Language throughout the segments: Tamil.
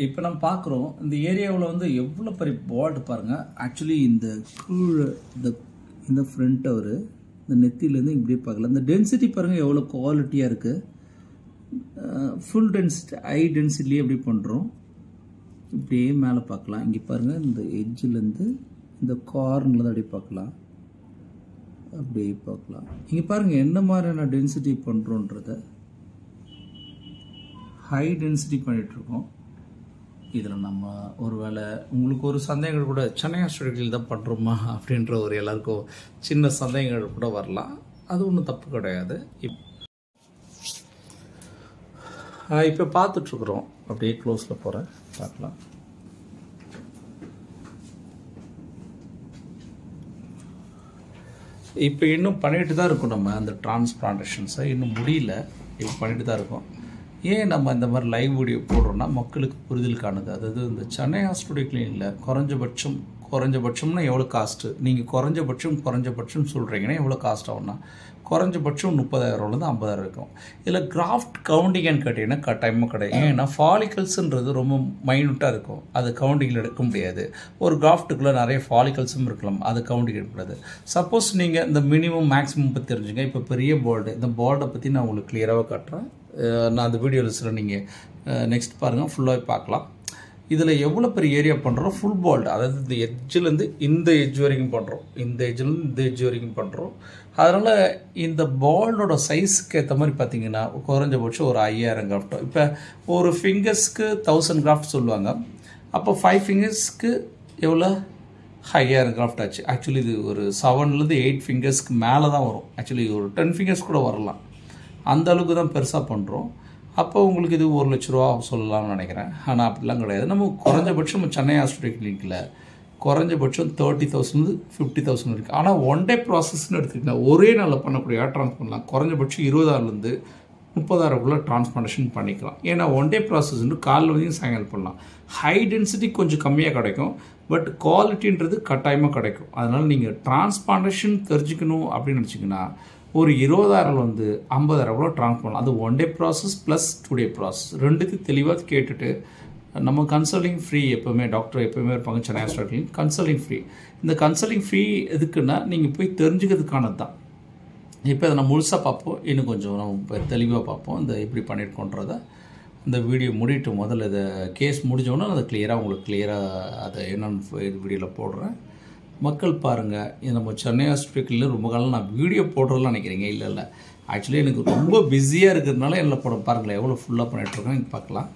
இப்போ நம்ம பார்க்குறோம் இந்த ஏரியாவில் வந்து எவ்வளோ பெரிய பார்டு பாருங்கள். ஆக்சுவலி இந்த இந்த ஃப்ரண்ட் அவர் இந்த நெத்திலேருந்து இப்படியே பார்க்கலாம். இந்த டென்சிட்டி பாருங்கள் எவ்வளோ குவாலிட்டியாக இருக்குது. ஃபுல் டென்சிட்டி ஹை டென்சிட்டிலேயே எப்படி பண்ணுறோம். இப்படியே மேலே பார்க்கலாம். இங்கே பாருங்கள் இந்த எட்ஜிலேருந்து இந்த கார்னில் தான் அப்படியே பார்க்கலாம். அப்படியே பார்க்கலாம். இங்கே பாருங்கள் என்ன மாதிரியான டென்சிட்டி பண்ணுறோன்றத ஹை டென்சிட்டி பண்ணிகிட்ருக்கோம். இதில் நம்ம ஒரு வேளை உங்களுக்கு ஒரு சந்தேகங்கள் கூட சென்னை ஹாஸ்பிட்டலில் தான் பண்ணுறோமா அப்படின்ற ஒரு எல்லாருக்கும் சின்ன சந்தேகங்கள் கூட வரலாம். அது ஒன்றும் தப்பு கிடையாது. இப்போ பார்த்துட்ருக்குறோம். அப்படியே க்ளோஸில் போகிறேன் பார்க்கலாம். இப்போ இன்னும் பண்ணிட்டு தான் இருக்கோம். நம்ம அந்த டிரான்ஸ்பிளான்டேஷன்ஸை இன்னும் முடியல. இப்போ பண்ணிட்டு தான் இருக்கோம். ஏன் நம்ம இந்த மாதிரி லைவ் வீடியோ போடுறோன்னா மக்களுக்கு புரிதலுக்கானது. அதாவது இந்த சென்னை ஹாஸ்பிட்டல் கிளினிக்கில் குறைஞ்சபட்சம்னா எவ்வளோ காஸ்ட்டு, நீங்கள் குறைஞ்சபட்சம் சொல்கிறீங்கன்னா எவ்வளோ காஸ்ட் ஆகும்னா குறைஞ்சபட்சம் 30,000 50,000 இருக்கும். இதில் கிராஃப்ட் கவுண்டிங்னு கேட்டிங்கன்னா கட்டாயமாக கிடையாது. ஏன்னா ஃபாலிகல்ஸுன்றது ரொம்ப மைனூட்டாக இருக்கும். அது கவுண்டிங்கில் எடுக்க முடியாது. ஒரு கிராஃப்ட்டுக்குள்ளே நிறைய ஃபாலிகல்ஸும் இருக்கலாம். அது கவுண்டிங் எடுக்கக்கூடாது. சப்போஸ் நீங்கள் இந்த மினிமம் மேக்ஸிமம் பற்றி தெரிஞ்சுங்க. இப்போ பெரிய போர்டு, இந்த போர்டை பற்றி நான் உங்களுக்கு கிளியராக காட்டுறேன். நான் அந்த வீடியோ லிஸ்ட்டில் நீங்கள் நெக்ஸ்ட் பாருங்கள், ஃபுல்லாகவே பார்க்கலாம். இதில் எவ்வளோ பெரிய ஏரியா பண்ணுறோம். ஃபுல் போல்டு, அதாவது இந்த எட்ஜிலேருந்து இந்த எட்ஜ் வரைக்கும் பண்ணுறோம். இந்த எட்ஜிலேருந்து இந்த எட்ஜ் வரைக்கும் பண்ணுறோம். அதனால் இந்த பால்டோட சைஸுக்கு ஏற்ற மாதிரி பார்த்தீங்கன்னா குறைஞ்சபட்சம் ஒரு 5,000 கிராஃப்ட். இப்போ ஒரு ஃபிங்கர்ஸ்க்கு 1000 கிராஃப்ட் சொல்லுவாங்க. அப்போ 5 ஃபிங்கர்ஸ்க்கு எவ்வளோ 5,000 கிராஃப்ட் ஆச்சு. ஆக்சுவலி இது ஒரு 7லேருந்து 8 ஃபிங்கர்ஸ்க்கு மேலே தான் வரும். ஆக்சுவலி ஒரு 10 ஃபிங்கர்ஸ் கூட வரலாம். அந்த அளவுக்கு தான் பெருசாக பண்ணுறோம். அப்போ உங்களுக்கு இது 1,00,000 ரூபா சொல்லலாம்னு நினைக்கிறேன். ஆனால் அப்படிலாம் கிடையாது. நம்ம குறைஞ்சபட்சம் சென்னை ஹாஸ்பிட்டல் கிளினிக்கில் குறைஞ்சபட்சம் 30,000 50,000 இருக்குது. ஆனால் ஒன் டே ப்ராசஸ்ன்னு எடுத்துக்கிட்டால் ஒரே நாளில் பண்ணக்கூடிய ட்ரான்ஸ்பிளான்ட் குறைஞ்சபட்சம் 20,000லேருந்து 30,000 டிரான்ஸ்பிளான்டேஷன் பண்ணிக்கலாம். ஏன்னா ஒன் டே ப்ராசஸ்ன்னு காலையில் வந்து சாயங்காலம் பண்ணலாம். ஹை டென்சிட்டி கொஞ்சம் கம்மியாக கிடைக்கும், பட் குவாலிட்டின்றது கட்டாயமாக கிடைக்கும். அதனால் நீங்கள் டிரான்ஸ்பிளான்டேஷன் தெரிஞ்சுக்கணும் அப்படின்னு நினச்சிங்கன்னா ஒரு 20,000 வந்து 50,000 ட்ரான்ஸ்ஃபர் பண்ணலாம். அது ஒன் டே ப்ராசஸ் ப்ளஸ் 2 டே ப்ராசஸ். ரெண்டுக்கு தெளிவாக கேட்டுட்டு நம்ம கன்சல்டிங் ஃப்ரீ. எப்போவுமே டாக்டர் எப்போவுமே இருப்பாங்க சென்னை ஹாஸ்பிட்டல். Consulting free. இந்த கன்சல்டிங் ஃப்ரீ எதுக்குன்னா நீங்கள் போய் தெரிஞ்சுக்கிறதுக்கானது தான். இப்போ அதை நம்ம முழுசாக பார்ப்போம். இன்னும் கொஞ்சம் நம்ம இப்போ தெளிவாக பார்ப்போம் இந்த எப்படி பண்ணியிருக்கோன்றத. இந்த வீடியோ முடிட்டு முதல்ல இதை கேஸ் முடிஞ்சோன்னா அதை கிளியராக அதை என்னென்னு இது வீடியோவில் போடுறேன். மக்கள் பாருங்கள். நம்ம சென்னை ஹாஸ்பிட்டலில் ரொம்ப காலம் நான் வீடியோ போடுறதுலாம் நினைக்கிறீங்க. இல்லை ஆக்சுவலி எனக்கு ரொம்ப பிஸியாக இருக்கிறதுனால என்ன போட பாருங்களேன் எவ்வளோ ஃபுல்லாக பண்ணிகிட்ருக்கோம். இங்கே பார்க்கலாம்.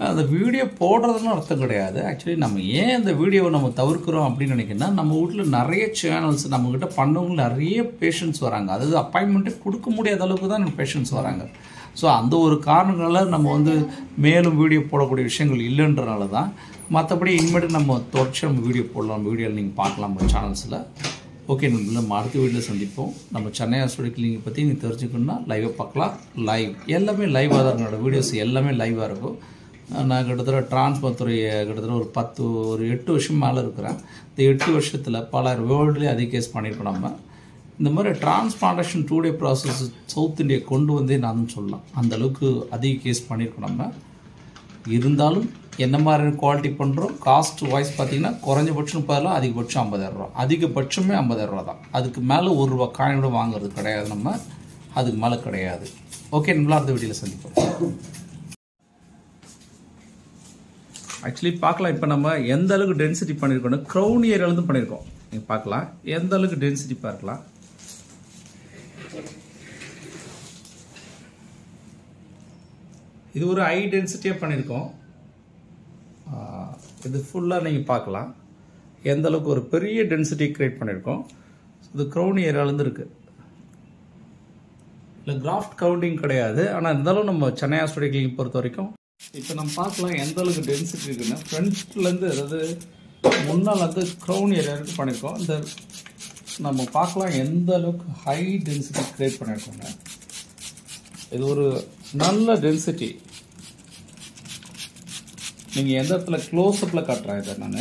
அந்த வீடியோ போடுறதுன்னு அர்த்தம் கிடையாது. ஆக்சுவலி நம்ம ஏன் இந்த வீடியோவை நம்ம தவிர்க்கிறோம் அப்படின்னு நினைக்கிறேன்னா நம்ம வீட்டில் நிறைய சேனல்ஸ் நம்மக்கிட்ட பண்ணவங்க நிறைய பேஷண்ட்ஸ் வராங்க. அதாவது அப்பாயின்மெண்ட்டே கொடுக்க முடியாத அளவுக்கு தான் நம்ம பேஷண்ட்ஸ் வராங்க. ஸோ அந்த ஒரு காரணங்களால் நம்ம வந்து மேலும் வீடியோ போடக்கூடிய விஷயங்கள் இல்லைன்றனால தான். மற்றபடி இனிமேட்டு நம்ம தொடர்ச்சி நம்ம வீடியோ போடலாம். வீடியோவில் நீங்கள் பார்க்கலாம் நம்ம சேனல்ஸில். ஓகே, நம்ம அடுத்த வீடியோவில் சந்திப்போம். நம்ம சென்னை ஹாஸ்பிட்டல் கிளினிக் பற்றி நீங்கள் தெரிஞ்சுக்கணுன்னா லைவாக பார்க்கலாம். எல்லாமே லைவாக தான் என்னோடய வீடியோஸ் எல்லாமே லைவாக இருக்கும். நான் கிட்டத்தட்ட டிரான்ஸ்பர் துறையை கிட்டத்தட்ட ஒரு 8 வருஷம் மேலே இருக்கிறேன். இந்த 8 வருஷத்தில் பல வேர்ல்டுலேயே அதிக கேஸ் பண்ணியிருக்கோம். நம்ம இந்த மாதிரி டிரான்ஸ்பிளான்டேஷன் 2 டே ப்ராசஸ் சவுத் இந்தியா கொண்டு வந்தே நான் சொல்லலாம். அந்தளவுக்கு அதிக கேஸ் பண்ணியிருக்கோம். நம்ம இருந்தாலும் என்ன மாதிரி குவாலிட்டி பண்ணுறோம். காஸ்ட் வாய்ஸ் பார்த்தீங்கன்னா குறைஞ்சபட்சம் 30,000, அதிகபட்சம் 50,000 ரூபா. அதிகபட்சமே 50,000 ரூபா தான். அதுக்கு மேலே ₹1 காயின் கூட வாங்குறது கிடையாது. நம்ம அதுக்கு மேலே கிடையாது. ஓகே, நம்மளா அடுத்த வீடியோவில் சந்திப்போம். ஆக்சுவலி பார்க்கலாம். இப்போ நம்ம எந்த அளவுக்கு டென்சிட்டி பண்ணியிருக்கோம். க்ரௌன் ஏரியாவிலேருந்து பண்ணியிருக்கோம். நீங்கள் பார்க்கலாம் எந்த அளவுக்கு டென்சிட்டி பார்க்கலாம். இது ஒரு ஹை டென்சிட்டியாக பண்ணியிருக்கோம். இது ஃபுல்லாக நீங்கள் பார்க்கலாம் எந்த அளவுக்கு ஒரு பெரிய டென்சிட்டி கிரியேட் பண்ணியிருக்கோம். இது க்ரௌன் ஏரியாவிலேருந்து இருக்குது. இல்லை கிராஃப்ட் கவுண்டிங் கிடையாது. ஆனால் இருந்தாலும் நம்ம சென்னை ஹாஸ்பிட்டல் கிளினிக் பொறுத்த வரைக்கும் இப்போ நம்ம பார்க்கலாம் எந்த அளவுக்கு டென்சிட்டி இருக்குன்னா ஃப்ரண்ட்லேருந்து, அதாவது முன்னால் வந்து க்ரௌன் ஏரியா வரைக்கும் பண்ணியிருக்கோம். இந்த நம்ம பார்க்கலாம் எந்த அளவுக்கு ஹை டென்சிட்டி கிரியேட் பண்ணியிருக்கோங்க. இது ஒரு நல்ல டென்சிட்டி. நீங்கள் எந்த இடத்துல க்ளோஸ்அப்பில் காட்டுறேன் இதை நான்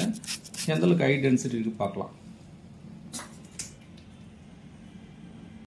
எந்த அளவுக்கு ஹை டென்சிட்டி இருக்கு பார்க்கலாம்.